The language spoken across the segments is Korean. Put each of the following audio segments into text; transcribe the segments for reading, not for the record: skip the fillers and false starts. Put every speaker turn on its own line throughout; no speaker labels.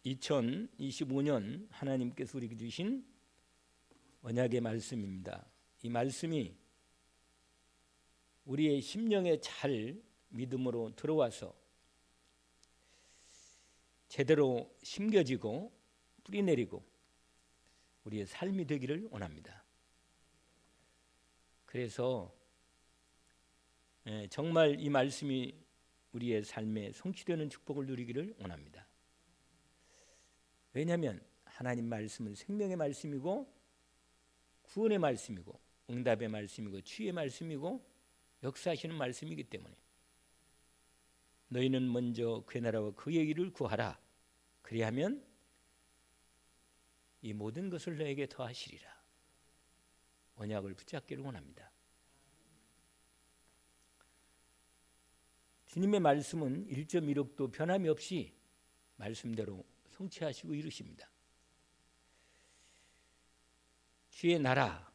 2025년 하나님께서 우리에게 주신 언약의 말씀입니다. 이 말씀이 우리의 심령에 잘 믿음으로 들어와서 제대로 심겨지고 뿌리내리고 우리의 삶이 되기를 원합니다. 그래서 정말 이 말씀이 우리의 삶에 성취되는 축복을 누리기를 원합니다. 왜냐하면 하나님 말씀은 생명의 말씀이고 구원의 말씀이고 응답의 말씀이고 치유의 말씀이고 역사하시는 말씀이기 때문에 너희는 먼저 그의 나라와 그의 일을 구하라. 그리하면 이 모든 것을 너에게 더하시리라. 언약을 붙잡기를 원합니다. 주님의 말씀은 1.1억도 변함이 없이 말씀대로 성취하시고 이루십니다. 주의 나라,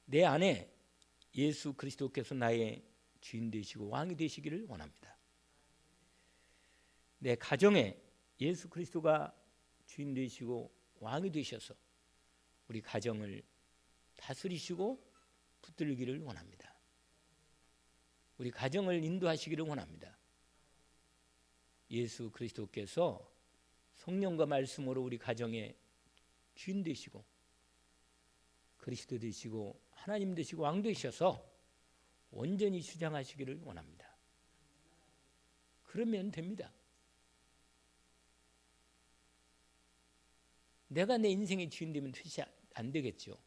내 안에 예수 그리스도께서 나의 주인 되시고 왕이 되시기를 원합니다. 내 가정에 예수 그리스도가 주인 되시고 왕이 되셔서 우리 가정을 다스리시고 붙들기를 원합니다. 우리 가정을 인도하시기를 원합니다. 예수 그리스도께서 성령과 말씀으로 우리 가정에 주인 되시고 그리스도 되시고 하나님 되시고 왕 되셔서 온전히 주장하시기를 원합니다. 그러면 됩니다. 내가 내 인생의 주인 되면 안 되겠죠.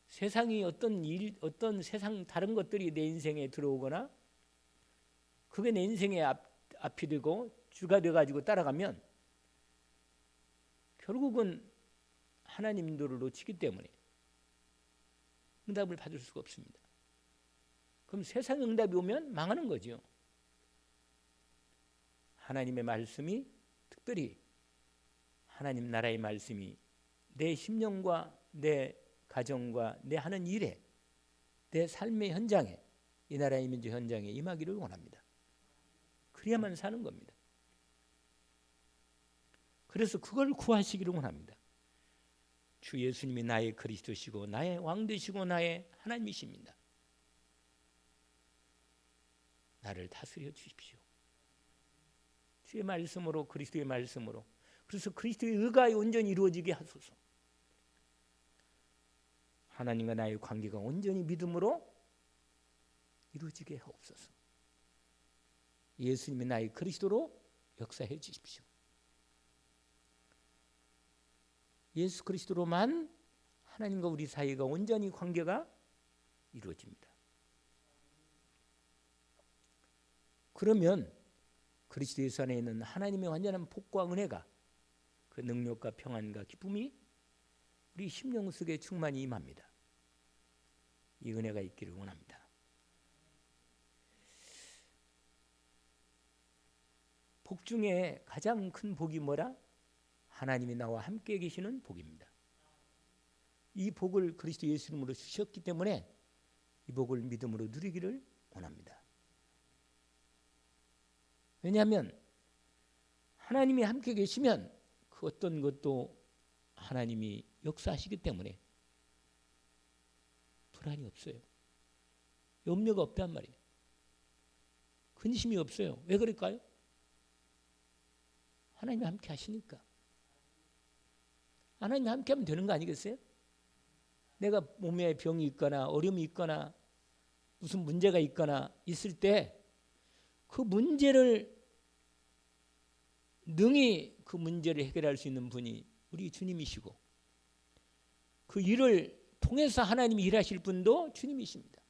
세상이 어떤 세상 다른 것들이 내 인생에 들어오거나 그게 내 인생의 앞이 되고 주가 돼가지고 따라가면 결국은 하나님 인도를 놓치기 때문에 응답을 받을 수가 없습니다. 그럼 세상 응답이 오면 망하는 거죠. 하나님의 말씀이 특별히 하나님 나라의 말씀이 내 심령과 내 가정과 내 하는 일에 내 삶의 현장에 이 나라의 민주 현장에 임하기를 원합니다. 그래야만 사는 겁니다. 그래서 그걸 구하시기를 원합니다. 주 예수님이 나의 그리스도시고 나의 왕 되시고 나의 하나님이십니다. 나를 다스려 주십시오. 주의 말씀으로 그리스도의 말씀으로 그래서 그리스도의 의가 온전히 이루어지게 하소서. 하나님과 나의 관계가 온전히 믿음으로 이루어지게 하옵소서. 예수님이 나의 그리스도로 역사해 주십시오. 예수 그리스도로만 하나님과 우리 사이가 온전히 관계가 이루어집니다. 그러면 그리스도 예수 안에 있는 하나님의 완전한 복과 은혜가 그 능력과 평안과 기쁨이 우리 심령 속에 충만히 임합니다. 이 은혜가 있기를 원합니다. 복 중에 가장 큰 복이 뭐라? 하나님이 나와 함께 계시는 복입니다. 이 복을 그리스도 예수 이름으로 주셨기 때문에 이 복을 믿음으로 누리기를 원합니다. 왜냐하면 하나님이 함께 계시면 그 어떤 것도 하나님이 역사하시기 때문에 불안이 없어요. 염려가 없단 말이에요. 근심이 없어요. 왜 그럴까요? 하나님이 함께 하시니까. 하나님이 함께 하면 되는 거 아니겠어요? 내가 몸에 병이 있거나 어려움이 있거나 무슨 문제가 있거나 있을 때 그 문제를 능히 그 문제를 해결할 수 있는 분이 우리 주님이시고 그 일을 통해서 하나님이 일하실 분도 주님이십니다.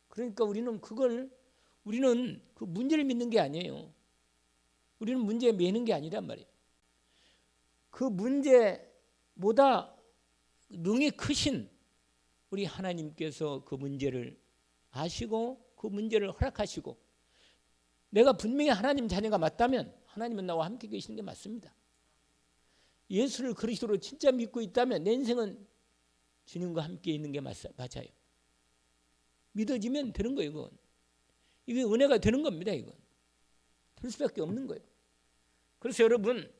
그러니까 우리는 그 문제를 믿는 게 아니에요. 우리는 문제에 매는 게 아니란 말이에요. 그 문제보다 능히 크신 우리 하나님께서 그 문제를 아시고 그 문제를 허락하시고 내가 분명히 하나님 자녀가 맞다면 하나님은 나와 함께 계시는 게 맞습니다. 예수를 그리스도로 진짜 믿고 있다면 내 인생은 주님과 함께 있는 게 맞아요. 믿어지면 되는 거예요. 이게 은혜가 되는 겁니다. 이건 될 수밖에 없는 거예요. 그래서 여러분,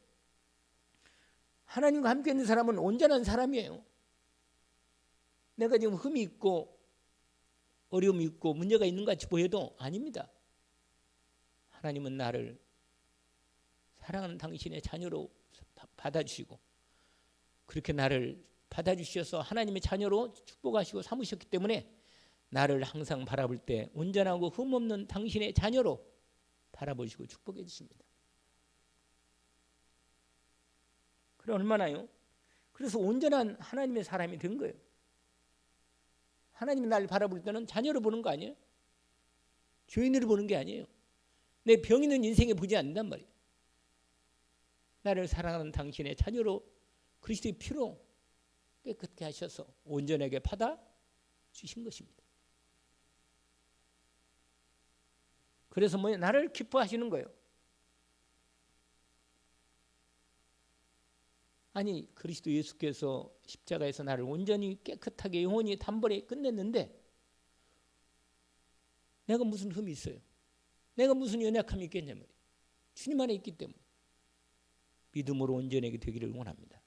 하나님과 함께 있는 사람은 온전한 사람이에요. 내가 지금 흠이 있고 어려움이 있고 문제가 있는 것 같이 보여도 아닙니다. 하나님은 나를 사랑하는 당신의 자녀로 받아주시고 그렇게 나를 받아주셔서 하나님의 자녀로 축복하시고 삼으셨기 때문에 나를 항상 바라볼 때 온전하고 흠없는 당신의 자녀로 바라보시고 축복해 주십니다. 그래 얼마나요? 그래서 온전한 하나님의 사람이 된 거예요. 하나님이 나를 바라볼 때는 자녀로 보는 거 아니에요? 죄인으로 보는 게 아니에요. 내 병 있는 인생에 보지 않는단 말이에요. 나를 사랑하는 당신의 자녀로 그리스도의 피로 깨끗게 하셔서 온전하게 받아 주신 것입니다. 그래서 뭐냐? 나를 기뻐하시는 거예요. 아니 그리스도 예수께서 십자가에서 나를 온전히 깨끗하게 영원히 단번에 끝냈는데 내가 무슨 흠이 있어요? 내가 무슨 연약함이 있겠냐 말이에요. 주님 안에 있기 때문에 믿음으로 온전하게 되기를 원합니다.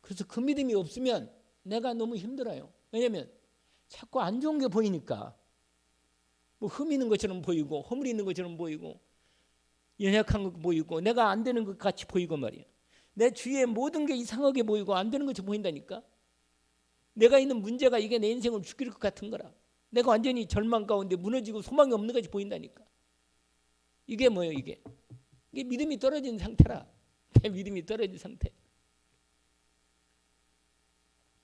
그래서 그 믿음이 없으면 내가 너무 힘들어요. 왜냐하면 자꾸 안 좋은 게 보이니까 뭐 흠 있는 것처럼 보이고 허물이 있는 것처럼 보이고 연약한 것 보이고 내가 안 되는 것 같이 보이고 말이에요. 내 주위에 모든 게 이상하게 보이고 안 되는 것처럼 보인다니까. 내가 있는 문제가 이게 내 인생을 죽일 것 같은 거라. 내가 완전히 절망 가운데 무너지고 소망이 없는 것이 보인다니까. 이게 뭐예요? 이게 믿음이 떨어진 상태라. 내 믿음이 떨어진 상태.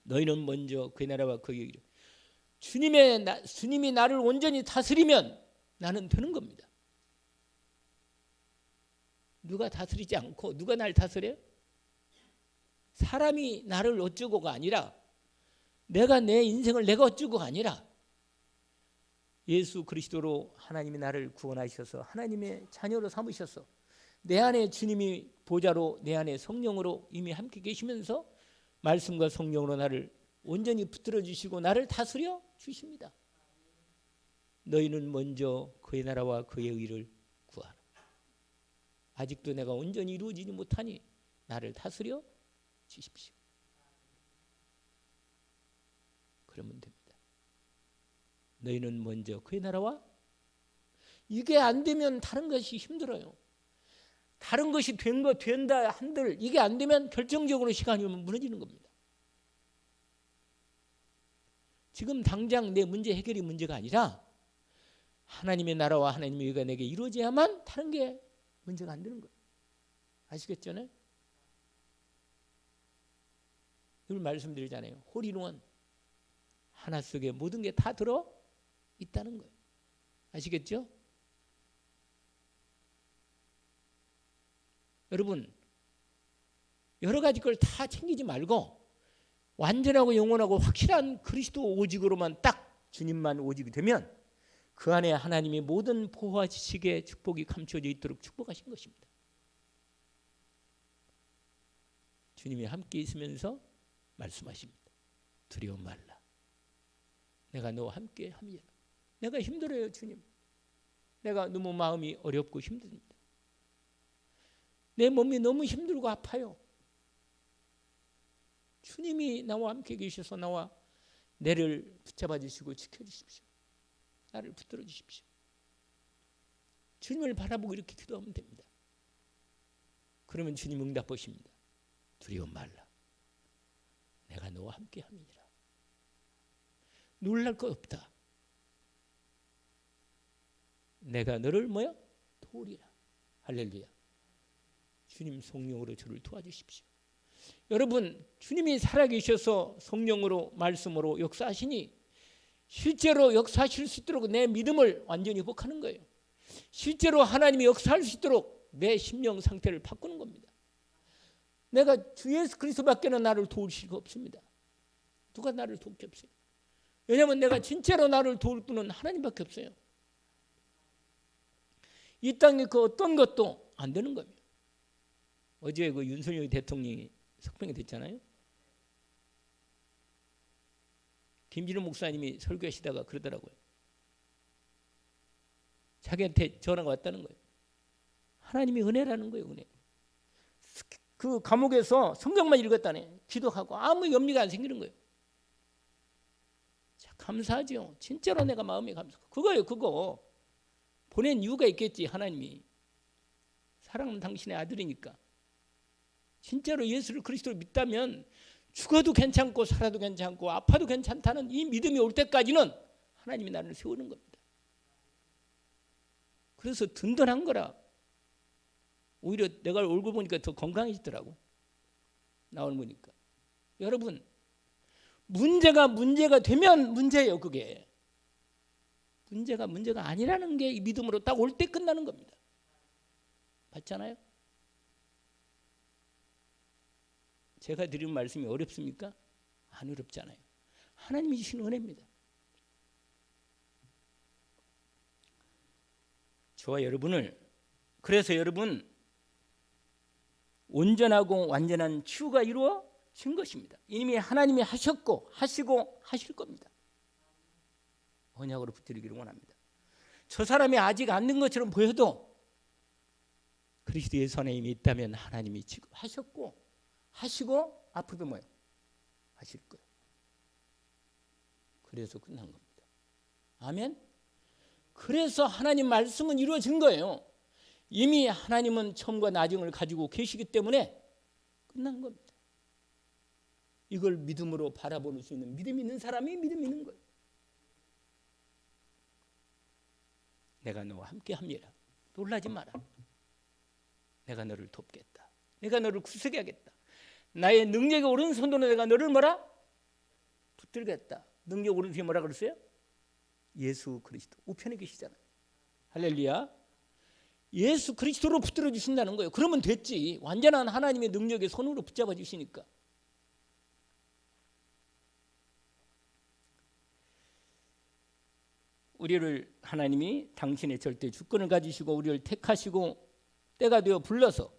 너희는 먼저 그의 나라와 그의 의를 주님이 나를 온전히 다스리면 나는 되는 겁니다. 누가 다스리지 않고 누가 날 다스려요? 사람이 나를 어쩌고가 아니라 내가 내 인생을 내가 어쩌고가 아니라 예수 그리스도로 하나님이 나를 구원하셔서 하나님의 자녀로 삼으셔서 내 안에 주님이 보좌로 내 안에 성령으로 이미 함께 계시면서 말씀과 성령으로 나를 온전히 붙들어 주시고 나를 다스려 주십니다. 너희는 먼저 그의 나라와 그의 의를 구하라. 아직도 내가 온전히 이루어지지 못하니 나를 다스려 주십시오. 그러면 됩니다. 너희는 먼저 그의 나라와 이게 안 되면 다른 것이 힘들어요. 다른 것이 된다 한들 이게 안 되면 결정적으로 시간이 오면 무너지는 겁니다. 지금 당장 내 문제 해결이 문제가 아니라 하나님의 나라와 하나님의 의가 내게 이루어져야만 다른 게 문제가 안 되는 거예요. 아시겠죠? 늘 말씀드리잖아요. 홀인원 하나 속에 모든 게 다 들어 있다는 거예요. 아시겠죠? 여러분 여러 가지 걸 다 챙기지 말고 완전하고 영원하고 확실한 그리스도 오직으로만 딱 주님만 오직이 되면 그 안에 하나님이 모든 보호와 지식의 축복이 감춰져 있도록 축복하신 것입니다. 주님이 함께 있으면서 말씀하십니다. 두려워 말라. 내가 너와 함께 함이라. 내가 힘들어요, 주님. 내가 너무 마음이 어렵고 힘듭니다. 내 몸이 너무 힘들고 아파요. 주님이 나와 함께 계셔서 나와 내를 붙잡아 주시고 지켜주십시오. 나를 붙들어 주십시오. 주님을 바라보고 이렇게 기도하면 됩니다. 그러면 주님 응답하십니다. 두려워 말라. 내가 너와 함께 함이니라. 놀랄 것 없다. 내가 너를 뭐야? 도우리라. 할렐루야. 주님 성령으로 저를 도와주십시오. 여러분 주님이 살아계셔서 성령으로 말씀으로 역사하시니 실제로 역사하실 수 있도록 내 믿음을 완전히 회복하는 거예요. 실제로 하나님이 역사할 수 있도록 내 심령 상태를 바꾸는 겁니다. 내가 주 예수 그리스도밖에는 나를 도울 수가 없습니다. 누가 나를 도울 게 없어요. 왜냐하면 내가 진짜로 나를 도울 분은 하나님밖에 없어요. 이 땅에 그 어떤 것도 안 되는 거예요. 어제 그 윤석열 대통령이 석방이 됐잖아요. 김진우 목사님이 설교하시다가 그러더라고요. 자기한테 전화가 왔다는 거예요. 하나님이 은혜라는 거예요. 은혜. 그 감옥에서 성경만 읽었다네. 기도하고 아무 염려가 안 생기는 거예요. 자, 감사하죠. 진짜로 내가 마음이 감사하고. 그거예요. 그거. 보낸 이유가 있겠지. 하나님이. 사랑하는 당신의 아들이니까. 진짜로 예수를 그리스도를 믿다면 죽어도 괜찮고 살아도 괜찮고 아파도 괜찮다는 이 믿음이 올 때까지는 하나님이 나를 세우는 겁니다. 그래서 든든한 거라. 오히려 내가 얼굴 보니까 더 건강해지더라고. 나오는 거니까. 여러분, 문제가 되면 문제예요. 그게. 문제가 아니라는 게 이 믿음으로 딱 올 때 끝나는 겁니다. 봤잖아요? 제가 드리는 말씀이 어렵습니까? 안 어렵잖아요. 하나님이 주신 은혜입니다. 저와 여러분을, 그래서 여러분 온전하고 완전한 치유가 이루어진 것입니다. 이미 하나님이 하셨고 하시고 하실 겁니다. 언약으로 붙들기를 원합니다. 저 사람이 아직 안 된 것처럼 보여도 그리스도 예수 안에 이미 있다면 하나님이 지금 하셨고 하시고 앞으로도 뭐예요? 하실 거예요. 그래서 끝난 겁니다. 아멘. 그래서 하나님 말씀은 이루어진 거예요. 이미 하나님은 처음과 나중을 가지고 계시기 때문에 끝난 겁니다. 이걸 믿음으로 바라볼 수 있는 믿음 있는 사람이 믿음 있는 거예요. 내가 너와 함께 합니다. 놀라지 마라. 내가 너를 돕겠다. 내가 너를 구속하겠다. 나의 능력의 오른손으로 내가 너를 뭐라? 붙들겠다. 능력 오른손이 뭐라 그랬어요? 예수 그리스도 우편에 계시잖아요. 할렐루야. 예수 그리스도로 붙들어 주신다는 거예요. 그러면 됐지. 완전한 하나님의 능력의 손으로 붙잡아 주시니까. 우리를 하나님이 당신의 절대 주권을 가지시고 우리를 택하시고 때가 되어 불러서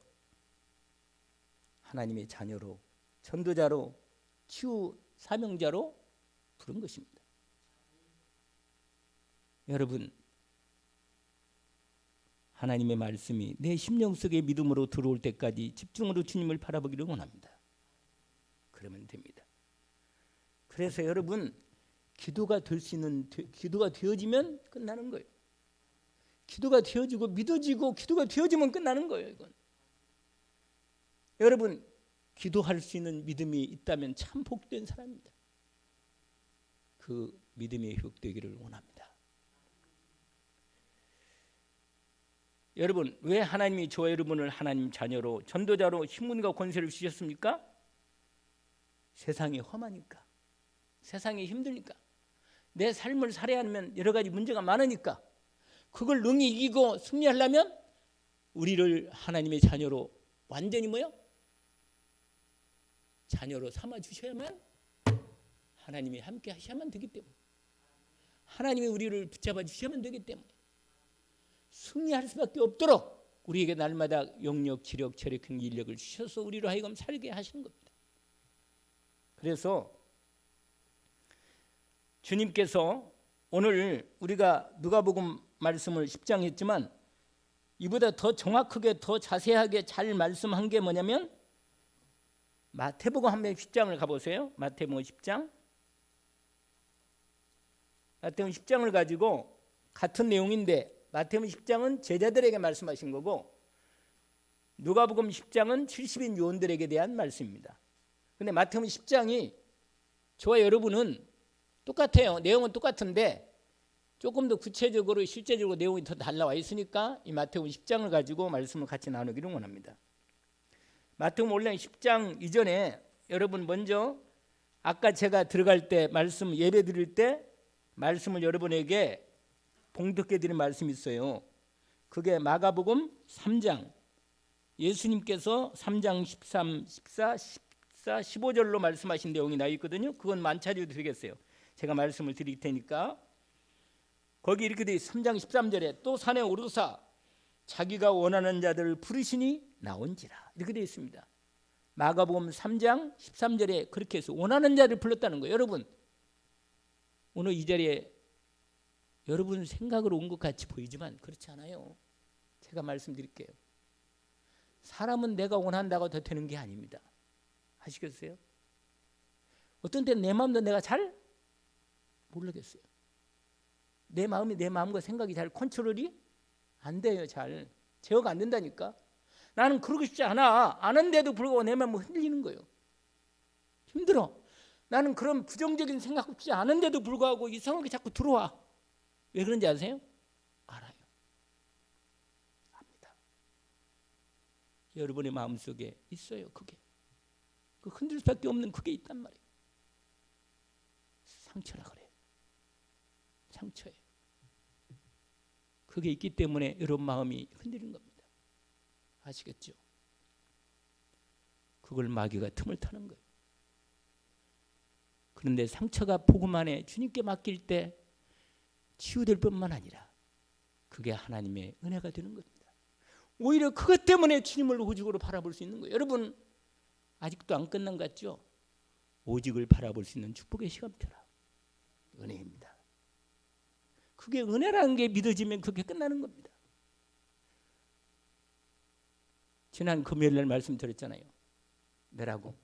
하나님의 자녀로, 전도자로, 치유 사명자로 부른 것입니다. 여러분, 하나님의 말씀이 내 심령 속에 믿음으로 들어올 때까지 집중으로 주님을 바라보기를 원합니다. 그러면 됩니다. 그래서 여러분, 기도가 될 수 있는, 기도가 되어지면 끝나는 거예요. 기도가 되어지고 믿어지고 기도가 되어지면 끝나는 거예요. 이건. 여러분, 기도할 수 있는 믿음이 있다면 참 복된 사람입니다. 그 믿음이 회복되기를 원합니다. 여러분, 왜 하나님이 저와 여러분을 하나님 자녀로, 전도자로 신분과 권세를 주셨습니까? 세상이 험하니까, 세상이 힘드니까, 내 삶을 살아야 하면 여러 가지 문제가 많으니까 그걸 능히 이기고 승리하려면 우리를 하나님의 자녀로 완전히 뭐요? 자녀로 삼아 주셔야만 하나님이 함께 하셔야만 되기 때문에, 하나님이 우리를 붙잡아 주셔야만 되기 때문에 승리할 수밖에 없도록 우리에게 날마다 영력, 지력, 체력, 행위, 인력을 주셔서 우리로 하여금 살게 하시는 겁니다. 그래서 주님께서 오늘 우리가 누가복음 말씀을 10장 했지만 이보다 더 정확하게 더 자세하게 잘 말씀한 게 뭐냐면 마태복음 한번 10장을 가보세요. 마태복음 10장. 마태복음 10장을 가지고 같은 내용인데 마태복음 10장은 제자들에게 말씀하신 거고 누가복음 10장은 70인 요원들에게 대한 말씀입니다. 그런데 마태복음 10장이 저와 여러분은 똑같아요. 내용은 똑같은데 조금 더 구체적으로 실제적으로 내용이 더 달라와 있으니까 이 마태복음 10장을 가지고 말씀을 같이 나누기를 원합니다. 마태복음 원래 10장 이전에 여러분 먼저 아까 제가 들어갈 때 말씀 예배 드릴 때 말씀을 여러분에게 봉독해 드린 말씀이 있어요. 그게 마가복음 3장 예수님께서 3장 13, 14, 14, 15절로 말씀하신 내용이 나 있거든요. 그건 만차려도 되겠어요. 제가 말씀을 드릴 테니까. 거기 이렇게 돼 3장 13절에 또 산에 오르사 자기가 원하는 자들을 부르시니 나온지라 이렇게 되어 있습니다. 마가복음 3장 13절에 그렇게 해서 원하는 자를 불렀다는 거예요. 여러분 오늘 이 자리에 여러분 생각으로 온 것 같이 보이지만 그렇지 않아요. 제가 말씀드릴게요. 사람은 내가 원한다고 더 되는 게 아닙니다. 아시겠어요? 어떤 때는 내 마음도 내가 잘 모르겠어요. 내 마음이 내 마음과 생각이 잘 컨트롤이 안 돼요. 잘 제어가 안 된다니까. 나는 그러고 싶지 않아. 아는데도 불구하고 내 마음은 흔들리는 거예요. 힘들어. 나는 그런 부정적인 생각 없지 않은데도 불구하고 이 생각이 자꾸 들어와. 왜 그런지 아세요? 알아요. 압니다. 여러분의 마음속에 있어요. 그게. 그 흔들 수밖에 없는 그게 있단 말이에요. 상처라 그래요. 상처예요. 그게 있기 때문에 여러분 마음이 흔들리는 겁니다. 아시겠죠? 그걸 마귀가 틈을 타는 거예요. 그런데 상처가 복음 안에 주님께 맡길 때 치유될 뿐만 아니라 그게 하나님의 은혜가 되는 겁니다. 오히려 그것 때문에 주님을 오직으로 바라볼 수 있는 거예요. 여러분 아직도 안 끝난 것 같죠? 오직을 바라볼 수 있는 축복의 시간표라. 은혜입니다. 그게 은혜라는 게 믿어지면 그게 끝나는 겁니다. 지난 금요일 날 말씀드렸잖아요. 뭐라고?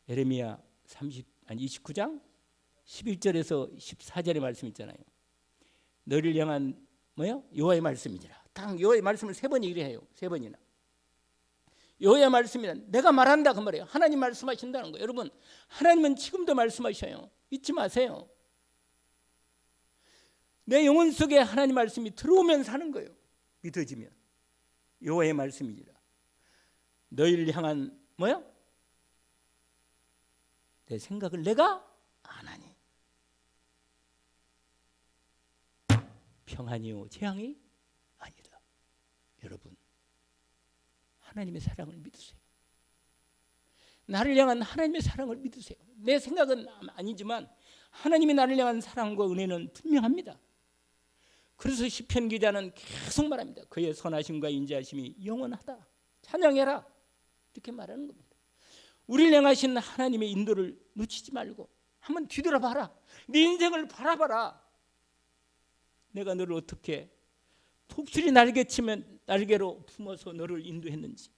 예레미야 29장 11절에서 14절의 말씀 있잖아요. 너를 향한 뭐요? 여호와의 말씀이니라. 딱 여호와의 말씀을 3번 얘기를 해요. 3번이나. 여호와의 말씀이라 내가 말한다 그 말이에요. 하나님 말씀하신다는 거예요. 여러분 하나님은 지금도 말씀하셔요. 잊지 마세요. 내 영혼 속에 하나님 말씀이 들어오면 사는 거예요. 믿어지면. 여호와의 말씀이니라. 너희를 향한 뭐야? 내 생각을 내가 안 하니. 평안이요 재앙이 아니라. 여러분 하나님의 사랑을 믿으세요. 나를 향한 하나님의 사랑을 믿으세요. 내 생각은 아니지만 하나님이 나를 향한 사랑과 은혜는 분명합니다. 그래서 시편 기자는 계속 말합니다. 그의 선하심과 인자하심이 영원하다. 찬양해라. 이렇게 말하는 겁니다. 우리를 향하신 하나님의 인도를 놓치지 말고 한번 뒤돌아봐라. 네 인생을 바라봐라. 내가 너를 어떻게 독수리 날개치면 날개로 품어서 너를 인도했는지,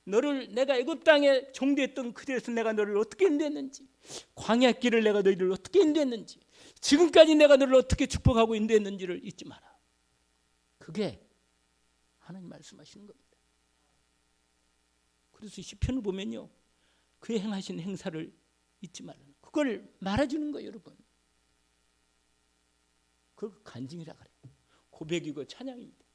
너를 내가 애굽 땅에 종되었던 그대에서 내가 너를 어떻게 인도했는지, 광야 길을 내가 너희를 어떻게 인도했는지, 지금까지 내가 너를 어떻게 축복하고 인도했는지를 잊지 마라. 그게 하나님 말씀하시는 겁니다. 그래서 시편을 보면요, 그의 행하신 행사를 잊지 말라는 그걸 말해주는 거예요. 여러분 그걸 간증이라 그래요. 고백이고 찬양입니다.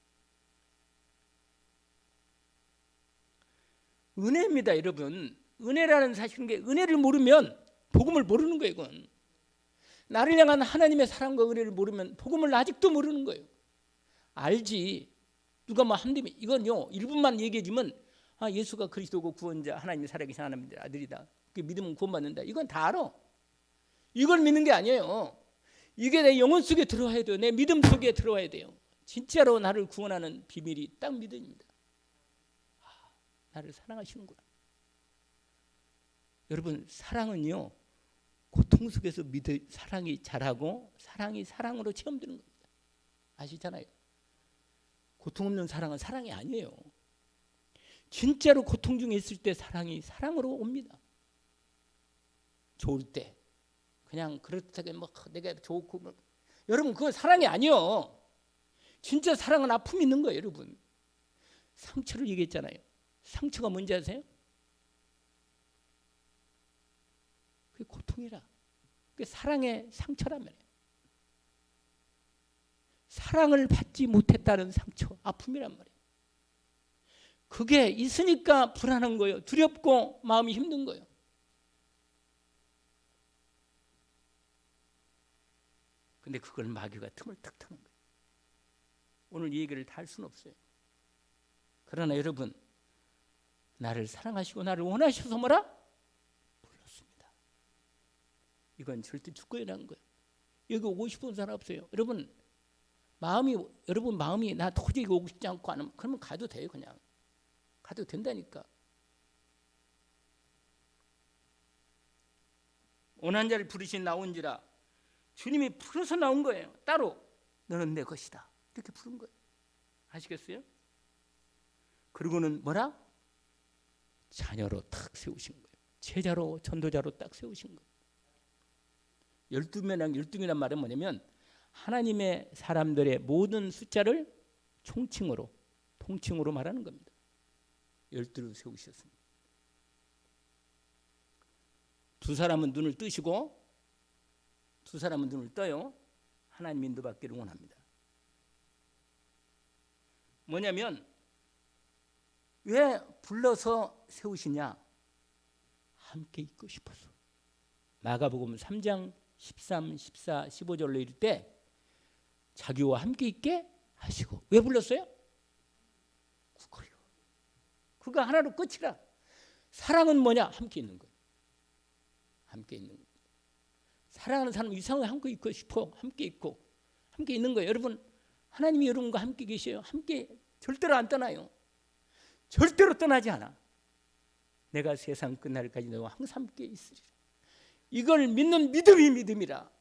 은혜입니다. 여러분 은혜라는 사실은 게 은혜를 모르면 복음을 모르는 거예요. 이건 나를 향한 하나님의 사랑과 은혜를 모르면 복음을 아직도 모르는 거예요. 알지. 누가 뭐 한다면 이건요 1분만 얘기해주면 예수가 그리스도고 구원자 하나님의 살아계신 하나님의 아들이다. 믿으면 구원받는다. 이건 다 알아. 이걸 믿는 게 아니에요. 이게 내 영혼 속에 들어와야 돼요. 내 믿음 속에 들어와야 돼요. 진짜로 나를 구원하는 비밀이 딱 믿음입니다. 나를 사랑하시는구나. 여러분 사랑은요 고통 속에서 사랑이 자라고 사랑이 사랑으로 체험되는 겁니다. 아시잖아요. 고통 없는 사랑은 사랑이 아니에요. 진짜로 고통 중에 있을 때 사랑이 사랑으로 옵니다. 좋을 때 그냥 그렇다게 뭐 내가 좋고 뭐. 여러분 그건 사랑이 아니요. 진짜 사랑은 아픔이 있는 거예요. 여러분 상처를 얘기했잖아요. 상처가 뭔지 아세요? 그게 고통이라. 그게 사랑의 상처란 말이에요. 사랑을 받지 못했다는 상처, 아픔이란 말이에요. 그게 있으니까 불안한 거예요. 두렵고 마음이 힘든 거예요. 근데 그걸 마귀가 틈을 탁 타는 거예요. 오늘 이 얘기를 다 할 수는 없어요. 그러나 여러분 나를 사랑하시고 나를 원하셔서 뭐라? 불렀습니다. 이건 절대 주권이라는 거예요. 여기 오고 싶은 사람 없어요. 여러분 마음이 나 도저히 오고 싶지 않고 안 하면 그러면 가도 돼요. 그냥 가도 된다니까. 원한 자를 부르신 나온지라 주님이 풀어서 나온 거예요. 따로 너는 내 것이다 이렇게 부른 거예요. 아시겠어요? 그리고는 뭐라? 자녀로 탁 세우신 거예요. 제자로 전도자로 딱 세우신 거예요. 12명이란 12명이란 말은 뭐냐면 하나님의 사람들의 모든 숫자를 총칭으로 통칭으로 말하는 겁니다. 12를 세우셨습니다. 두 사람은 눈을 뜨시고 두 사람은 눈을 떠요. 하나님 인도받기를 원합니다. 뭐냐면 왜 불러서 세우시냐? 함께 있고 싶어서. 마가복음 3장 13, 14, 15절로 이를 때 자기와 함께 있게 하시고. 왜 불렀어요? 그거요. 그거 하나로 끝이라. 사랑은 뭐냐? 함께 있는 거예요. 함께 있는 거예요. 사랑하는 사람은 이상하게 함께 있고 싶어. 함께 있고 함께 있는 거예요. 여러분, 하나님이 여러분과 함께 계셔요. 함께 절대로 안 떠나요. 절대로 떠나지 않아. 내가 세상 끝날까지 너와 항상 함께 있으리라. 이걸 믿는 믿음이 믿음이라.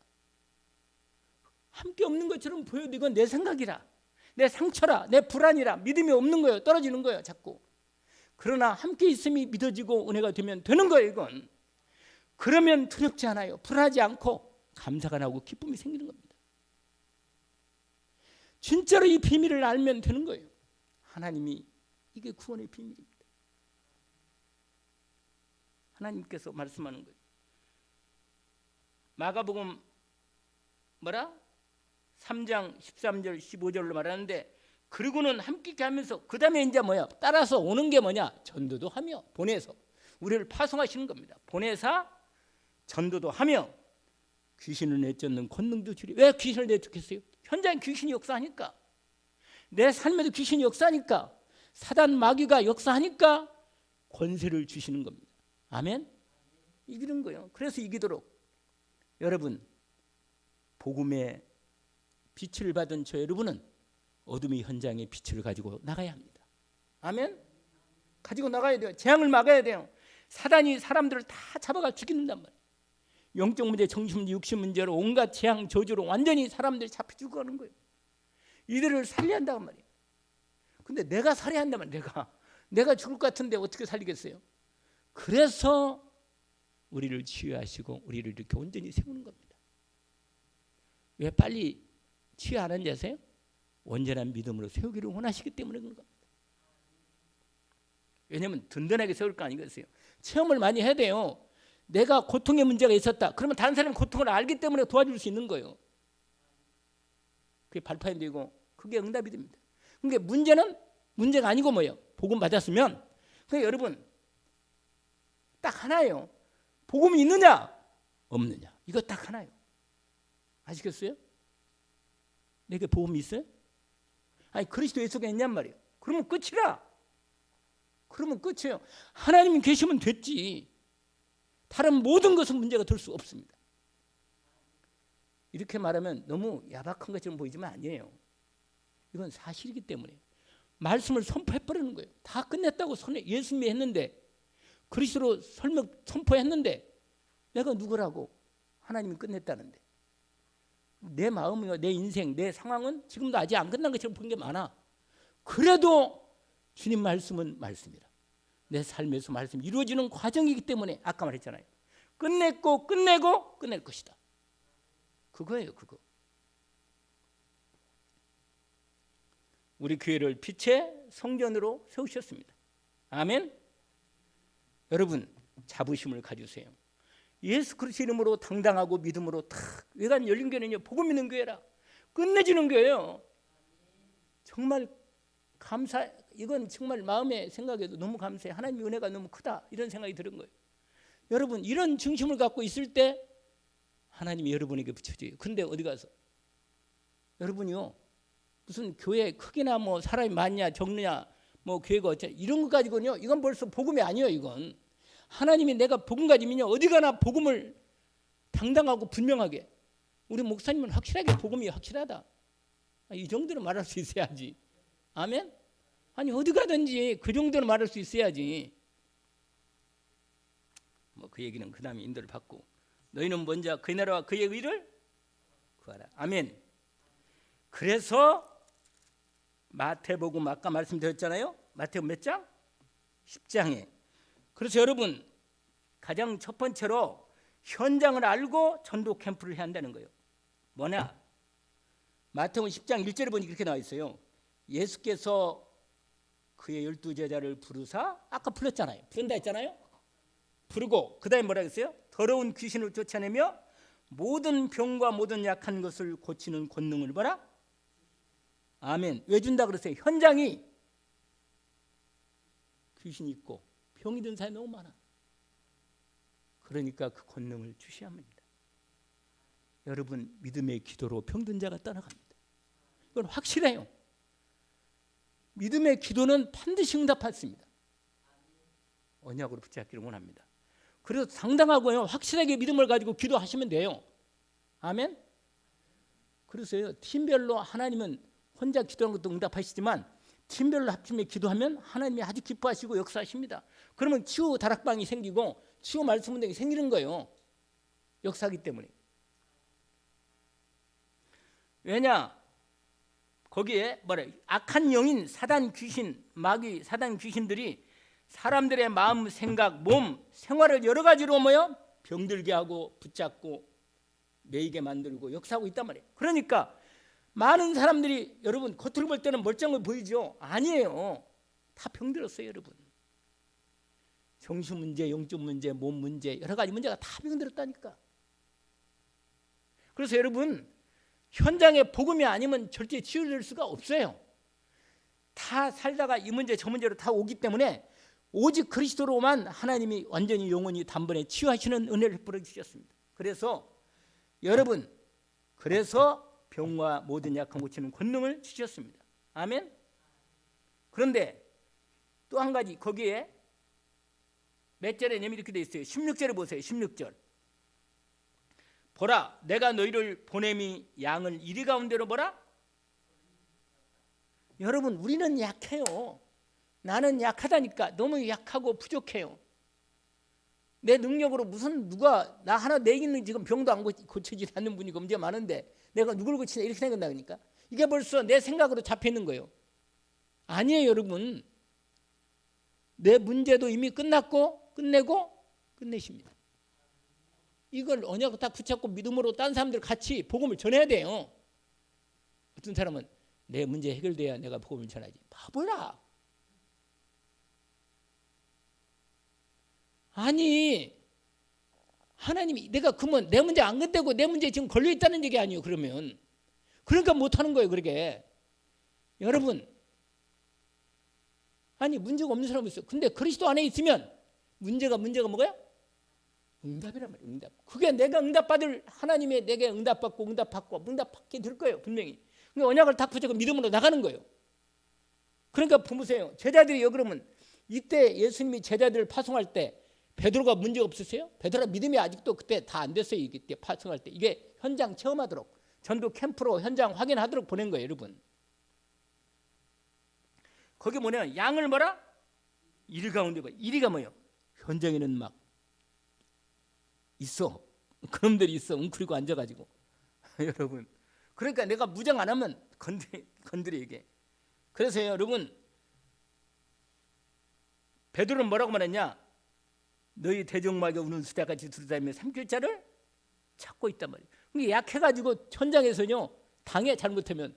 함께 없는 것처럼 보여도 이건 내 생각이라, 내 상처라, 내 불안이라. 믿음이 없는 거예요. 떨어지는 거예요, 자꾸. 그러나 함께 있음이 믿어지고 은혜가 되면 되는 거예요, 이건. 그러면 두렵지 않아요. 불안하지 않고 감사가 나오고 기쁨이 생기는 겁니다. 진짜로 이 비밀을 알면 되는 거예요. 하나님이, 이게 구원의 비밀입니다. 하나님께서 말씀하는 거예요. 마가복음 뭐라? 3장 13절 15절로 말하는데, 그리고는 함께 하면서 그 다음에 이제 뭐야? 따라서 오는 게 뭐냐? 전도도 하며, 보내서 우리를 파송하시는 겁니다. 보내사 전도도 하며 귀신을 내쫓는 권능도 주리. 왜 귀신을 내쫓겠어요? 현장에 귀신이 역사하니까. 내 삶에도 귀신이 역사하니까. 사단 마귀가 역사하니까 권세를 주시는 겁니다. 아멘? 이기는 거예요. 그래서 이기도록 여러분, 복음의 빛을 받은 저 여러분은 어둠의 현장에 빛을 가지고 나가야 합니다. 아멘? 가지고 나가야 돼요. 재앙을 막아야 돼요. 사단이 사람들을 다 잡아가 죽이는단 말이에요. 영적 문제, 정신 문제, 육신 문제로 온갖 재앙, 저주로 완전히 사람들이 잡혀 죽어가는 거예요. 이들을 살려야 한다고 말이에요. 근데 내가 살해야 한단 말이에요. 내가 죽을 것 같은데 어떻게 살리겠어요? 그래서 우리를 치유하시고 우리를 이렇게 온전히 세우는 겁니다. 왜 빨리 치유 안 하는지 아세요? 온전한 믿음으로 세우기를 원하시기 때문에 그런 겁니다. 왜냐하면 든든하게 세울 거 아니겠어요? 체험을 많이 해야 돼요. 내가 고통의 문제가 있었다. 그러면 다른 사람이 고통을 알기 때문에 도와줄 수 있는 거예요. 그게 발판이 되고 그게 응답이 됩니다. 그러니까 문제는 문제가 아니고 뭐예요? 복음 받았으면. 그러니까 여러분, 딱 하나예요. 복음이 있느냐 없느냐, 이거 딱 하나예요. 아시겠어요? 내게 복음이 있어요? 아니, 그리스도 예수가 있냔 말이에요. 그러면 끝이라. 그러면 끝이에요. 하나님이 계시면 됐지. 다른 모든 것은 문제가 될 수 없습니다. 이렇게 말하면 너무 야박한 것처럼 보이지만 아니에요. 이건 사실이기 때문에 말씀을 선포해버리는 거예요. 다 끝냈다고 예수님이 했는데, 그리스도로 선포했는데 내가 누구라고? 하나님이 끝냈다는데. 내 마음이요, 내 인생, 내 상황은 지금도 아직 안 끝난 것처럼 보는 게 많아. 그래도 주님 말씀은 말씀이라. 내 삶에서 말씀이 이루어지는 과정이기 때문에 아까 말했잖아요. 끝냈고 끝내고 끝낼 것이다. 그거예요, 그거. 우리 교회를 빛의 성전으로 세우셨습니다. 아멘. 여러분, 자부심을 가지세요. 예수 그리스도 이름으로 당당하고 믿음으로 탁 외관 열린 교회는요, 복음 있는 교회라. 끝내주는 교회예요. 정말 감사. 이건 정말 마음의 생각에도 너무 감사해. 하나님의 은혜가 너무 크다, 이런 생각이 드는 거예요. 여러분, 이런 중심을 갖고 있을 때 하나님이 여러분에게 붙여줘요. 근데 어디 가서 여러분이요, 무슨 교회 크기나 뭐 사람이 많냐 적느냐 뭐 교회가 어쩌냐 이런 거 가지고는요, 이건 벌써 복음이 아니에요. 이건 하나님이 내가 복음 가지면요, 어디 가나 복음을 당당하고 분명하게. 우리 목사님은 확실하게 복음이 확실하다, 이 정도로 말할 수 있어야지. 아멘. 아니, 어디 가든지 그 정도로 말할 수 있어야지. 뭐 그 얘기는 그 다음에 인도를 받고, 너희는 먼저 그의 나라와 그의 의를 구하라. 아멘. 그래서 마태복음 아까 말씀드렸잖아요.
마태복음 몇 장? 10장에. 그래서 여러분 가장 첫 번째로 현장을 알고 전도 캠프를 해야 한다는 거예요. 뭐냐? 마태복음 10장 1절에 보니 그렇게 나와 있어요. 예수께서 그의 12제자를 부르사, 아까 불렀잖아요. 부른다 했잖아요. 부르고 그 다음에 뭐라 했어요? 더러운 귀신을 쫓아내며 모든 병과 모든 약한 것을 고치는 권능을 봐라. 아멘. 왜 준다 그랬어요? 현장이 귀신이 있고 병이 든 사람이 너무 많아. 그러니까 그 권능을 주셔야 합니다. 여러분 믿음의 기도로 병든 자가 떠나갑니다. 이건 확실해요. 믿음의 기도는 반드시 응답받습니다. 언약으로 붙잡기를 원합니다. 그래서 당당하고요, 확실하게 믿음을 가지고 기도하시면 돼요. 아멘. 그래서요, 팀별로 하나님은 혼자 기도하는 것도 응답하시지만 팀별로 합심해 기도하면 하나님이 아주 기뻐하시고 역사하십니다. 그러면 치유 다락방이 생기고 치유 말씀 운동이 생기는 거예요. 역사하기 때문에. 왜냐? 거기에 뭐래? 악한 영인 사단 귀신, 마귀 사단 귀신들이 사람들의 마음, 생각, 몸, 생활을 여러 가지로 뭐요? 병들게 하고 붙잡고 매이게 만들고 역사하고 있단 말이에요. 그러니까 많은 사람들이 여러분 겉으로 볼 때는 멀쩡해 보이죠? 아니에요. 다 병들었어요, 여러분. 정신 문제, 영적 문제, 몸 문제, 여러 가지 문제가 다 병들었다니까. 그래서 여러분 현장에 복음이 아니면 절대 치유될 수가 없어요. 다 살다가 이 문제 저 문제로 다 오기 때문에 오직 그리스도로만 하나님이 완전히 영원히 단번에 치유하시는 은혜를 베풀어 주셨습니다. 그래서 여러분, 그래서 병과 모든 약한 고치는 권능을 주셨습니다. 아멘. 그런데 또 한 가지 거기에 몇 절에 이렇게 되어 있어요. 16절에 보세요. 16절. 보라, 내가 너희를 보냄이 양을 이리 가운데로 보라. 여러분, 우리는 약해요. 나는 약하다니까. 너무 약하고 부족해요. 내 능력으로 무슨 누가 나 하나 내 있는 지금 병도 안 고쳐지지 않는 분이 문제 많은데 내가 누굴 고치냐 이렇게 생각한다니까. 이게 벌써 내 생각으로 잡혀 있는 거예요. 아니에요, 여러분. 내 문제도 이미 끝났고 끝내고 끝내십니다. 이걸 언약으로 딱 붙잡고 믿음으로 딴 사람들 같이 복음을 전해야 돼요. 어떤 사람은 내 문제 해결돼야 내가 복음을 전하지. 바보라. 아니, 하나님이 내가 그러면 내 문제 안 끝내고 내 문제 지금 걸려 있다는 얘기 아니에요. 그러면 그러니까 못 하는 거예요. 그러게. 여러분, 아니 문제가 없는 사람이 있어요. 근데 그리스도 안에 있으면 문제가 뭐야? 응답이란 말이에요. 응답. 그게 내가 응답받을 하나님의 내게 응답받고 응답받게 될 거예요. 분명히. 그러니까 언약을 딱 붙잡고 믿음으로 나가는 거예요. 그러니까 보세요. 제자들이 그러면 이때 예수님이 제자들을 파송할 때 베드로가 문제 없으세요? 베드로가 믿음이 아직도 그때 다 안 됐어요. 이때 파송할 때. 이게 현장 체험하도록 전도 캠프로 현장 확인하도록 보낸 거예요. 여러분. 거기 뭐냐? 양을 뭐라? 일 가운데 봐. 일이가 뭐예요? 현장에는 막 있어. 그놈들이 있어. 웅크리고 앉아가지고. 여러분. 그러니까 내가 무장 안 하면 건드려 이게. 그래서 여러분 베드로는 뭐라고 말했냐? 너희 대적마귀가 우는 수다같이 두루다니며 삼킬자를 찾고 있단 말이에요. 그게 약해가지고 현장에서요 당해 잘못하면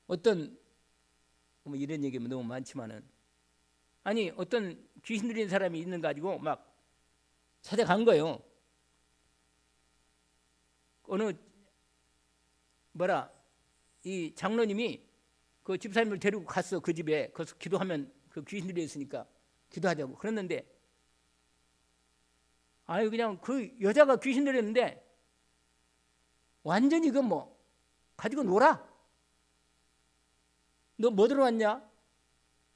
어떤 뭐 이런 얘기면 너무 많지만은 아니 어떤 귀신 들린 사람이 있는 가지고 막 찾아간 거예요. 어느 이 장로님이 그 집사님을 데리고 갔어. 그 집에 거기서 기도하면 그 귀신 들려 있으니까 기도하자고 그랬는데 아유 그냥 그 여자가 귀신 들렸는데 완전히 그 뭐 가지고 놀아. 너 뭐 들어왔냐?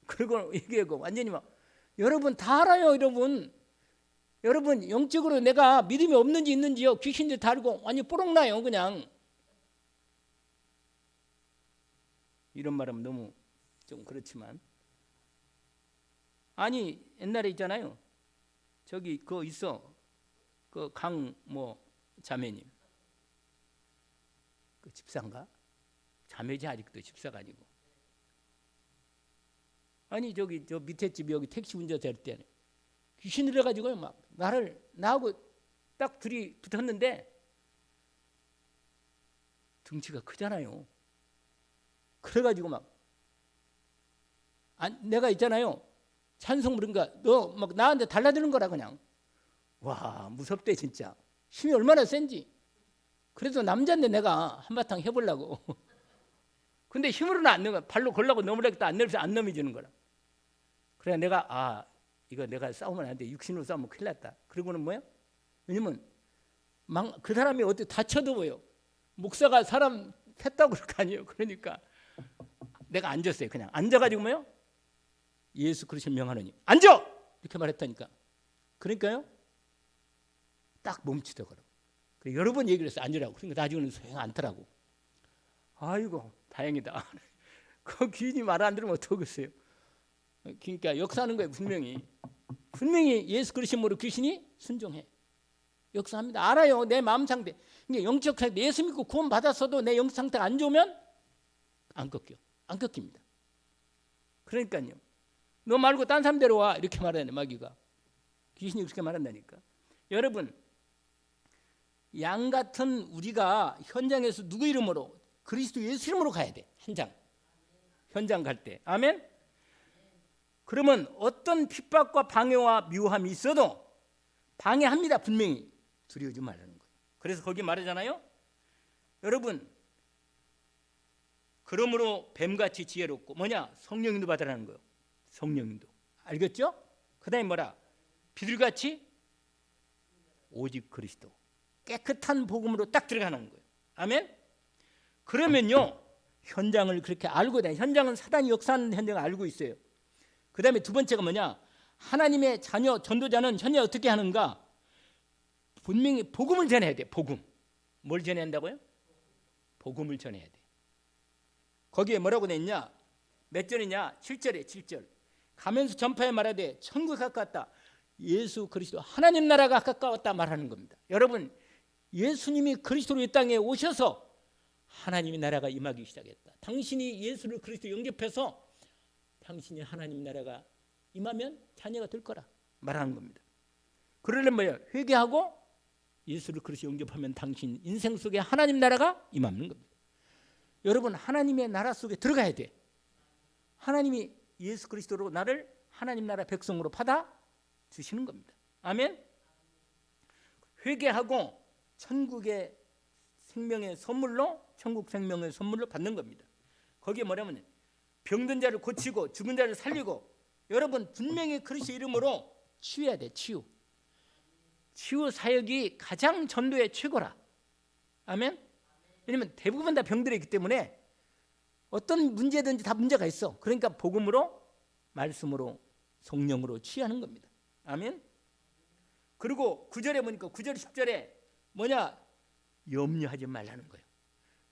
그리고 얘기하고 완전히 막 여러분 다 알아요. 여러분 영적으로 내가 믿음이 없는지 있는지요 귀신들 다 알고 완전 뽀록나요. 그냥 이런 말하면 너무 좀 그렇지만 아니 옛날에 있잖아요. 저기 그거 있어. 그 강 뭐 자매님 그 집사인가? 자매지 아직도 집사가 아니고 아니 저기 저 밑에 집 여기 택시 운전자 할 때는 귀신이 들어가지고 막 나하고 딱 둘이 붙었는데 등치가 크잖아요. 그래가지고 내가 있잖아요. 찬송 부른가 너 막 나한테 달라드는 거라 그냥. 와 무섭대 진짜. 힘이 얼마나 센지. 그래도 남자인데 내가 한바탕 해보려고. 근데 힘으로는 안 넘어. 발로 걸려고 넘으려고 안 넘어지는 거라. 그래 내가 이거 내가 싸우면 안 돼. 육신으로 싸우면 큰일 났다. 그러고는 뭐야? 왜냐면 그 사람이 어떻게 다쳐도 뭐요? 목사가 사람 팼다고 그럴 거 아니에요. 그러니까 내가 앉았어요. 그냥 앉아가지고 뭐요? 예수 그리스도를 명하노니 앉아! 이렇게 말했다니까. 그러니까요. 딱 멈추더라고. 그래 여러 번 얘기를 했어요. 앉으라고. 그러니까 나중에는 소용 않더라고. 아이고 다행이다. 그 귀인이 말 안 들으면 어떡하겠어요. 그러니까 역사하는 거예요. 분명히 예수 그리스도로 귀신이 순종해. 역사합니다. 알아요. 내 마음 상태. 그러니까 영적 상태. 예수 믿고 구원 받았어도 내 영적 상태가 안 좋으면 안 꺾입니다. 그러니까요. 너 말고 딴 사람 데려와 이렇게 말하네 마귀가. 귀신이 그렇게 말한다니까. 여러분 양 같은 우리가 현장에서 누구 이름으로? 그리스도 예수 이름으로 가야 돼. 현장 갈 때. 아멘. 그러면 어떤 핍박과 방해와 미워함이 있어도 방해합니다. 분명히. 두려워하지 말라는 거예요. 그래서 거기 말하잖아요. 여러분 그러므로 뱀같이 지혜롭고 뭐냐? 성령인도 받으라는 거예요. 성령인도. 알겠죠? 그 다음에 뭐라? 비둘같이 오직 그리스도. 깨끗한 복음으로 딱 들어가는 거예요. 아멘? 그러면요. 현장을 그렇게 알고 다녀요. 현장은 사단이 역사하는 현장을 알고 있어요. 그 다음에 두 번째가 뭐냐? 하나님의 자녀 전도자는 현재 어떻게 하는가? 분명히 복음을 전해야 돼. 복음. 뭘 전해야 한다고요? 복음을 전해야 돼. 거기에 뭐라고 돼 있냐? 몇 절이냐? 7절에 7절. 가면서 전파해 말하되 천국이 가까웠다. 예수 그리스도 하나님 나라가 가까웠다 말하는 겁니다. 여러분 예수님이 그리스도로 이 땅에 오셔서 하나님의 나라가 임하기 시작했다. 당신이 예수를 그리스도 영접해서 당신이 하나님 나라가 임하면 자녀가 될 거라 말하는 겁니다. 그러려면 뭐예요? 회개하고 예수를 그리스도 영접하면 당신 인생 속에 하나님 나라가 임하는 겁니다. 여러분 하나님의 나라 속에 들어가야 돼. 하나님이 예수 그리스도로 나를 하나님 나라 백성으로 받아 주시는 겁니다. 아멘. 회개하고 천국의 생명의 선물로 천국 생명의 선물로 받는 겁니다. 거기에 뭐냐면 병든 자를 고치고 죽은 자를 살리고 여러분 분명히 그리스도 이름으로 치유해야 돼. 치유 사역이 가장 전도의 최고라. 아멘. 왜냐면 대부분 다 병들어 있기 때문에 어떤 문제든지 다 문제가 있어. 그러니까 복음으로 말씀으로 성령으로 치유하는 겁니다. 아멘. 그리고 9절에 보니까 9절 10절에 뭐냐? 염려하지 말라는 거예요.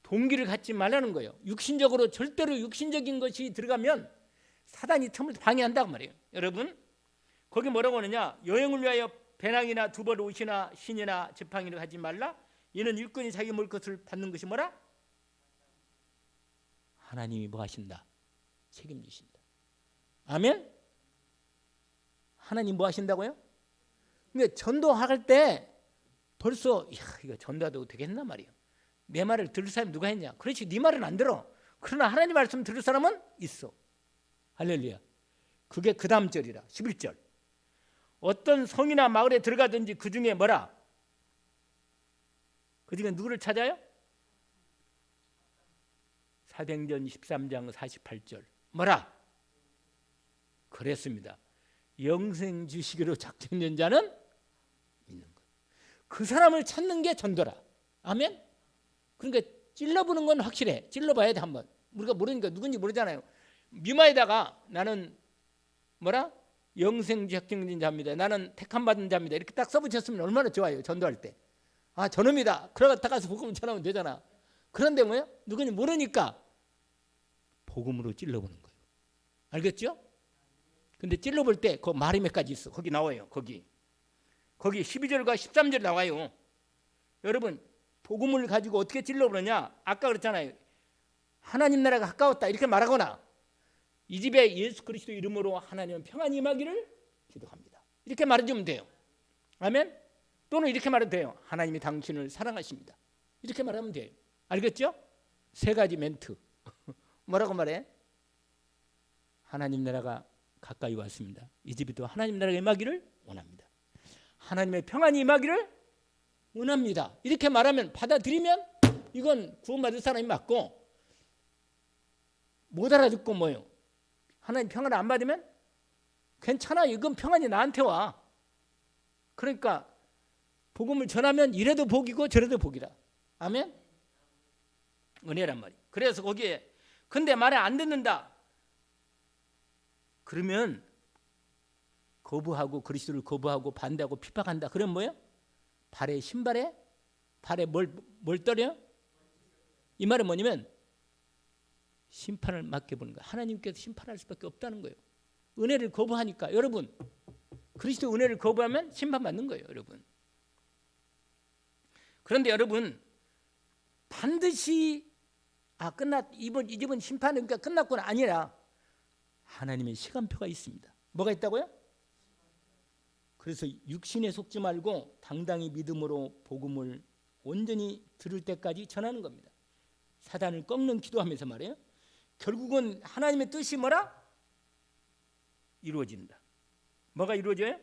동기를 갖지 말라는 거예요. 육신적으로 절대로 육신적인 것이 들어가면 사단이 틈을 방해한다고 말이에요. 여러분 거기 뭐라고 하느냐? 여행을 위하여 배낭이나 두벌 옷이나 신이나 지팡이를 하지 말라. 이는 일꾼이 자기 먹을 것을 받는 것이 뭐라? 하나님이 뭐 하신다? 책임지신다. 아멘. 하나님 뭐 하신다고요? 그러니까 전도할 때 벌써 이거 전도해도 되겠나 말이에요. 내 말을 들을 사람이 누가 있냐? 그렇지 네 말은 안 들어. 그러나 하나님 말씀 들을 사람은 있어. 할렐루야. 그게 그 다음 절이라 11절. 어떤 성이나 마을에 들어가든지 그 중에 뭐라? 그 중에 누구를 찾아요? 사도행전 13장 48절. 뭐라? 그랬습니다. 영생 주시기로 작정된 자는 있는 것. 그 사람을 찾는 게 전도라. 아멘. 그러니까 찔러보는 건 확실해. 찔러봐야 돼 한번. 우리가 모르니까 누군지 모르잖아요. 미마에다가 나는 뭐라? 영생 작정된 자입니다. 나는 택함 받은 자입니다. 이렇게 딱 써붙였으면 얼마나 좋아요. 전도할 때. 아 저놈이다. 그러다 가서 복음 전하면 되잖아. 그런데 뭐야? 누군지 모르니까 복음으로 찔러보는 거예요. 알겠죠? 근데 찔러볼 때 그 말이 몇 가지 있어. 거기 나와요. 거기 12절과 13절 나와요. 여러분 복음을 가지고 어떻게 찔러보느냐? 아까 그랬잖아요. 하나님 나라가 가까웠다 이렇게 말하거나 이 집에 예수 그리스도 이름으로 하나님은 평안이 임하기를 기도합니다. 이렇게 말해주면 돼요. 아멘. 또는 이렇게 말해도 돼요. 하나님이 당신을 사랑하십니다. 이렇게 말하면 돼요. 알겠죠? 세 가지 멘트. 뭐라고 말해? 하나님 나라가 가까이 왔습니다. 이 집이 또 하나님 나라가 임하기를 원합니다. 하나님의 평안이 임하기를 원합니다. 이렇게 말하면, 받아들이면 이건 구원받을 사람이 맞고, 못 알아듣고 뭐예요? 하나님 평안을 안 받으면 괜찮아, 이건 평안이 나한테 와. 그러니까 복음을 전하면 이래도 복이고 저래도 복이라. 아멘. 은혜란 말이에요. 그래서 거기에 근데 말을 안 듣는다 그러면 거부하고, 그리스도를 거부하고 반대하고 핍박한다. 그럼 뭐예요? 신발에 뭘 떨어요? 이 말은 뭐냐면 심판을 맡겨보는 거예요. 하나님께서 심판할 수밖에 없다는 거예요. 은혜를 거부하니까. 여러분, 그리스도 은혜를 거부하면 심판받는 거예요, 여러분. 그런데 여러분, 반드시 이 집은 심판이니까 끝났구나 아니라 하나님의 시간표가 있습니다. 뭐가 있다고요? 그래서 육신에 속지 말고 당당히 믿음으로 복음을 온전히 들을 때까지 전하는 겁니다. 사단을 꺾는 기도하면서 말이에요. 결국은 하나님의 뜻이 뭐라? 이루어진다. 뭐가 이루어져요?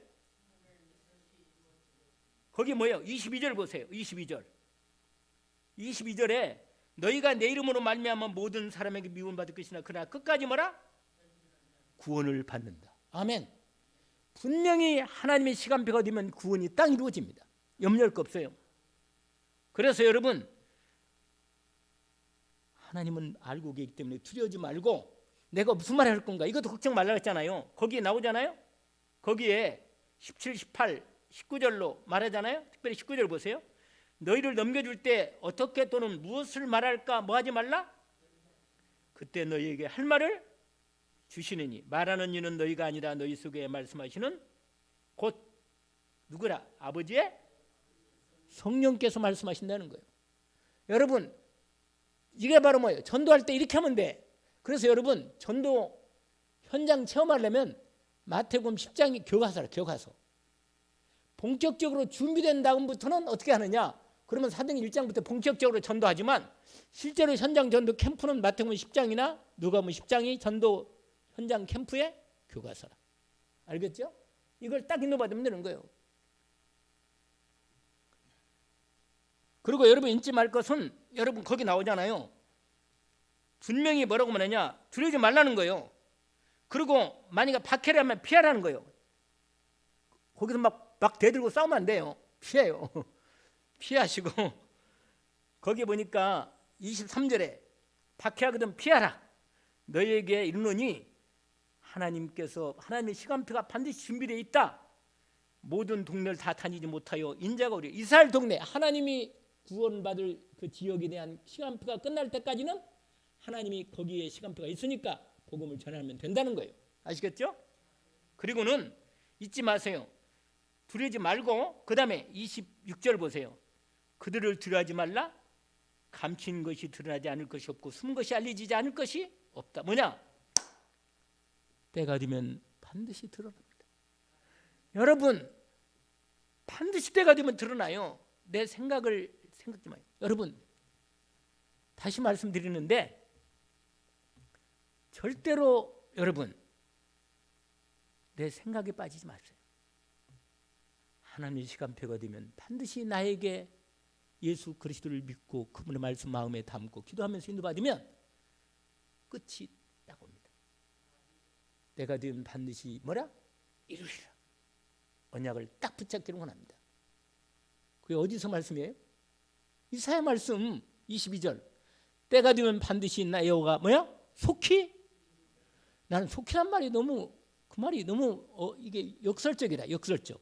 거기 뭐예요? 22절 보세요. 22절에 너희가 내 이름으로 말미암아 모든 사람에게 미움받을 것이나 그러나 끝까지 뭐라? 구원을 받는다. 아멘. 분명히 하나님의 시간표가 되면 구원이 딱 이루어집니다. 염려할 거 없어요. 그래서 여러분, 하나님은 알고 계시기 때문에 두려워하지 말고, 내가 무슨 말을 할 건가 이것도 걱정 말라고 했잖아요. 거기에 나오잖아요. 거기에 17, 18, 19절로 말하잖아요. 특별히 19절 보세요. 너희를 넘겨줄 때 어떻게 또는 무엇을 말할까 뭐 하지 말라? 그때 너희에게 할 말을 주시느니 말하는 이는 너희가 아니라 너희 속에 말씀하시는 곧 누구라? 아버지의 성령께서 말씀하신다는 거예요. 여러분, 이게 바로 뭐예요? 전도할 때 이렇게 하면 돼. 그래서 여러분, 전도 현장 체험하려면 마태복음 10장이 교과서라. 교과서. 본격적으로 준비된 다음부터는 어떻게 하느냐? 그러면 사도행 1장부터 본격적으로 전도하지만 실제로 현장 전도 캠프는 마태복음 10장이나 누가복음 10장이 전도 현장 캠프의 교과서라. 알겠죠? 이걸 딱 인도받으면 되는 거예요. 그리고 여러분 잊지 말 것은, 여러분 거기 나오잖아요. 분명히 뭐라고 말하냐? 두려워하지 말라는 거예요. 그리고 만약에 박해를 하면 피하라는 거예요. 거기서 막 대들고 싸우면 안 돼요. 피해요. 피하시고 거기 보니까 23절에 박해하거든 피하라. 너희에게 이르노니 하나님께서 하나님의 시간표가 반드시 준비되어 있다. 모든 동네를 다 다니지 못하여 인자가 우리 이스라엘 동네, 하나님이 구원받을 그 지역에 대한 시간표가 끝날 때까지는 하나님이 거기에 시간표가 있으니까 복음을 전하면 된다는 거예요. 아시겠죠? 그리고는 잊지 마세요. 두려워하지 말고 그 다음에 26절 보세요. 그들을 두려워하지 말라. 감춘 것이 드러나지 않을 것이 없고 숨은 것이 알려지지 않을 것이 없다. 뭐냐? 때가 되면 반드시 드러납니다. 여러분, 반드시 때가 되면 드러나요. 내 생각을 생각지 마요. 여러분, 다시 말씀드리는데 절대로 여러분 내 생각에 빠지지 마세요. 하나님의 시간표가 되면 반드시 나에게 예수 그리스도를 믿고 그분의 말씀 마음에 담고 기도하면서 인도받으면 끝이 딱 옵니다. 때가 되면 반드시 뭐라? 이루리라. 언약을 딱 붙잡기를 원합니다. 그게 어디서 말씀이에요? 이사야 말씀 22절. 때가 되면 반드시 나 여호와가 뭐야? 속히? 나는 속히란 말이 너무, 그 말이 너무 이게 역설적이다. 역설적.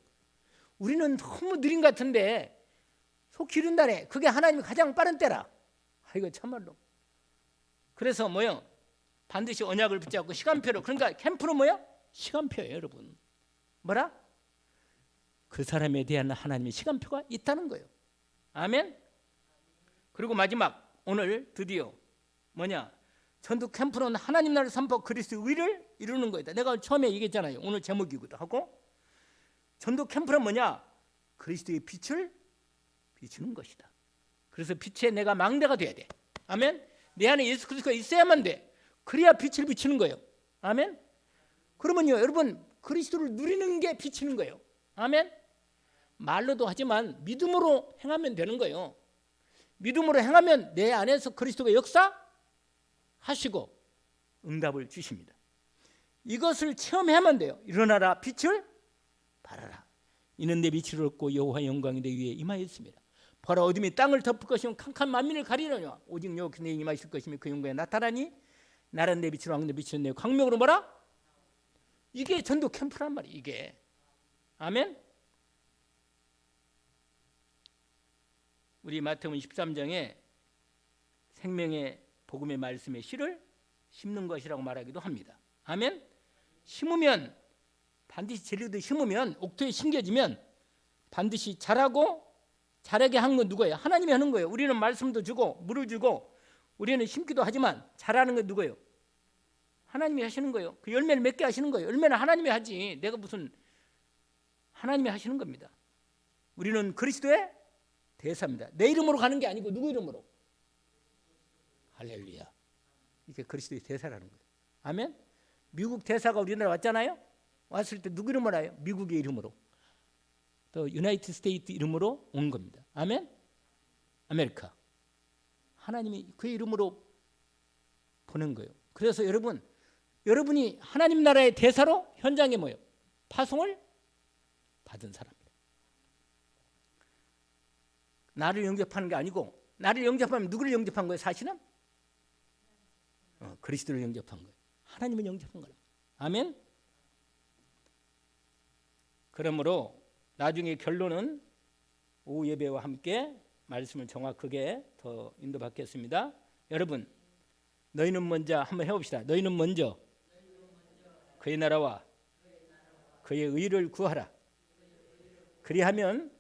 우리는 너무 느린 것 같은데 속히 이룬다네. 그게 하나님이 가장 빠른 때라. 이거 참말로. 그래서 뭐요? 반드시 언약을 붙잡고 시간표로. 그러니까 캠프는 뭐야? 시간표예요, 여러분. 뭐라? 그 사람에 대한 하나님의 시간표가 있다는 거예요. 아멘. 그리고 마지막, 오늘 드디어 뭐냐? 전도 캠프는 하나님 나라를 선포 그리스도의 의를 이루는 거다. 내가 처음에 얘기했잖아요. 오늘 제목이기도 하고. 전도 캠프는 뭐냐? 그리스도의 빛을 비추는 것이다. 그래서 빛에 내가 망대가 돼야 돼. 아멘. 내 안에 예수 그리스도가 있어야만 돼. 그래야 빛을 비추는 거예요. 아멘. 그러면요, 여러분 그리스도를 누리는 게 비치는 거예요. 아멘. 말로도 하지만 믿음으로 행하면 되는 거예요. 믿음으로 행하면 내 안에서 그리스도가 역사하시고 응답을 주십니다. 이것을 체험해야만 돼요. 일어나라 빛을 발하라. 이는 내 빛을 얻고 여호와의 영광이 내 위에 임하였습니다. 보라 어둠이 땅을 덮을 것이면 캄캄 만민을 가리려냐. 오직 여호와께서 내 임하실 것이며 그 영광에 나타나니 나는 내 빛으로 왕래 빛을 내 광명으로 뭐라? 이게 전도 캠프란 말이에요. 이게. 아멘. 우리 마태복음 13장에 생명의 복음의 말씀의 씨를 심는 것이라고 말하기도 합니다. 아멘. 심으면 반드시 재료도 심으면 옥토에 심겨지면 반드시 자라고 자라게 한 건 누구예요? 하나님이 하는 거예요. 우리는 말씀도 주고 물을 주고 우리는 심기도 하지만 자라는 건 누구예요? 하나님이 하시는 거예요. 그 열매를 맺게 하시는 거예요. 열매는 하나님이 하지 내가 무슨 하나님이 하시는 겁니다. 우리는 그리스도의 대사입니다. 내 이름으로 가는 게 아니고 누구 이름으로? 할렐루야. 이게 그리스도의 대사라는 거예요. 아멘. 미국 대사가 우리나라 왔잖아요. 왔을 때 누구 이름으로 와요? 미국의 이름으로. 또 유나이티드 스테이트 이름으로 온 겁니다. 아멘. 아메리카. 하나님이 그의 이름으로 보낸 거예요. 그래서 여러분이 하나님 나라의 대사로 현장에 모여 파송을 받은 사람입니다. 나를 영접하는 게 아니고 나를 영접하면 누구를 영접한 거예요? 사실은 그리스도를 영접한 거예요. 하나님을 영접한 거예요. 아멘. 그러므로 나중에 결론은 오후 예배와 함께 말씀을 정확하게 더 인도받겠습니다. 여러분, 너희는 먼저 한번 해봅시다. 너희는 먼저 그의 나라와 그의 의를 구하라. 그리하면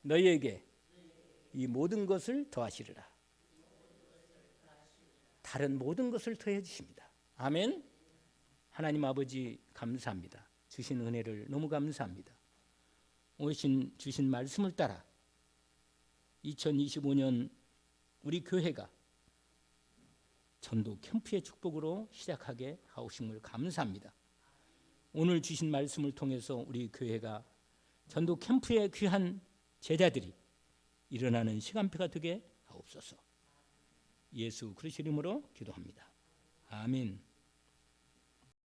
너희에게 이 모든 것을 더하시리라. 다른 모든 것을 더해 주십니다. 아멘. 하나님 아버지 감사합니다. 주신 은혜를 너무 감사합니다. 오늘 주신 말씀을 따라 2025년 우리 교회가 전도 캠프의 축복으로 시작하게 하오신 걸 감사합니다. 오늘 주신 말씀을 통해서 우리 교회가 전도 캠프의 귀한 제자들이 일어나는 시간표가 되게 하옵소서. 예수 그리스도 이름으로 기도합니다. 아멘.